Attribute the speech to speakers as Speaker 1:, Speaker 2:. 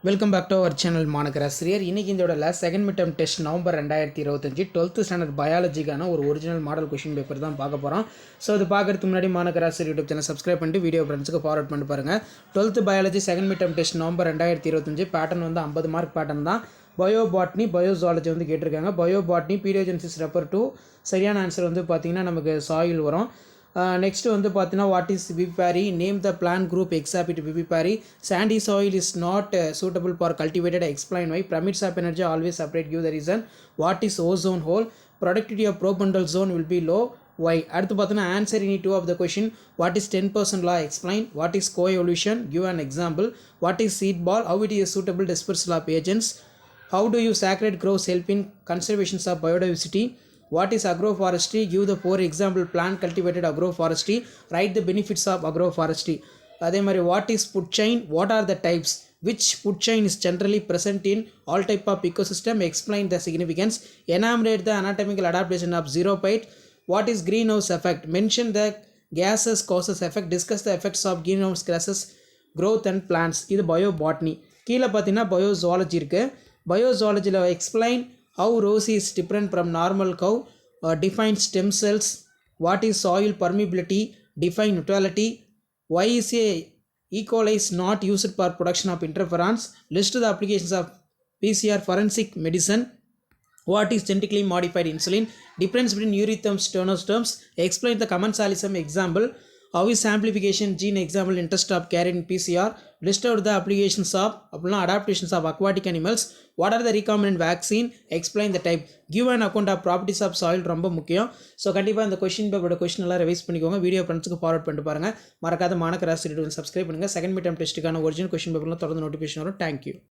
Speaker 1: Welcome back to our channel Manakkarasiriyar. இன்றைக்கி இதோட second mid term test November 2025 12th standard பயாலஜிக்கான ஒரு ஒரிஜினல் மாடல் கொஷின் பேப்பர் தான் பார்க்க போகிறோம். ஸோ அது பார்க்குறதுக்கு முன்னாடி மாணக்கராசிரியர் யூடியூப் சேனல் சப்ஸ்கிரைப் பண்ணிட்டு வீடியோ ஃப்ரெண்ட்ஸுக்கு ஃபார்வர்ட் பண்ணி பாருங்கள். 12th biology second mid term test November 2025 pattern வந்து 50 மார்க் பேட்டர்ன் தான். பயோபாட்னி பயோசாலஜி வந்து கேட்டிருக்காங்க. பயோபாட்னி பீடியோஜெனிசிஸ் ரெஃபர் டு சரியான ஆன்சர் வந்து பார்த்திங்கன்னா நமக்கு சாயில் வரும். Next வந்து பார்த்தீங்கன்னா what is vivipary, name the plant group exhibit vivipary, sandy soil is not suitable for cultivated, explain why, pyramids of energy always separate, give the reason, what is ozone hole, productivity of profundal zone will be low, why. அடுத்து பார்த்தீங்கன்னா answer இனி 2 of the question, what is 10% law, explain, what is co-evolution, give an example, what is seed ball, how it is suitable dispersal of agents, how do you sacred grows help in conservation of biodiversity, what is agroforestry, give the 4 example plant cultivated agroforestry, write the benefits of agroforestry. அதே மாதிரி what is food chain, what are the types, which food chain is generally present in all type of ecosystem, explain the significance, enumerate the anatomical adaptation of xerophyte, what is greenhouse effect, mention the gases causes effect, discuss the effects of greenhouse gases growth and plants. இது biobotany. கீழே பார்த்தீங்கன்னா பயோசாலஜி இருக்குது. பயோசாலஜியில் explain how rose is different from normal cow, define stem cells, what is soil permeability, define neutrality, why is E. coli is not used for production of interferons, list the applications of PCR forensic medicine, what is genetically modified insulin, difference between eurythms sternostomes, explain the commensalism example, how is amplification gene example interest of carried in PCR, list out the applications of adaptations of aquatic animals, what are the recombinant vaccine, explain the type, give an account of properties of soil. ரொம்ப முக்கியம். So கண்டிப்பாக இந்த question பேப்பரோட question எல்லாம் revise பண்ணிக்கோங்க. Video ஃப்ரெண்ட்ஸுக்கு forward பண்ணிட்டு பாருங்கள். மறக்காத மாணக்கராசிரியர் சப்ஸ்கிரைப் பண்ணுங்கள். செகண்ட் மிட் டெர்ம் டெஸ்ட்டுக்கான ஒரிஜினல் கொஷின் பேப்பர்லாம் தொடர்ந்து நோட்டிஃபிகேஷன் வரும். தேங்க்யூ.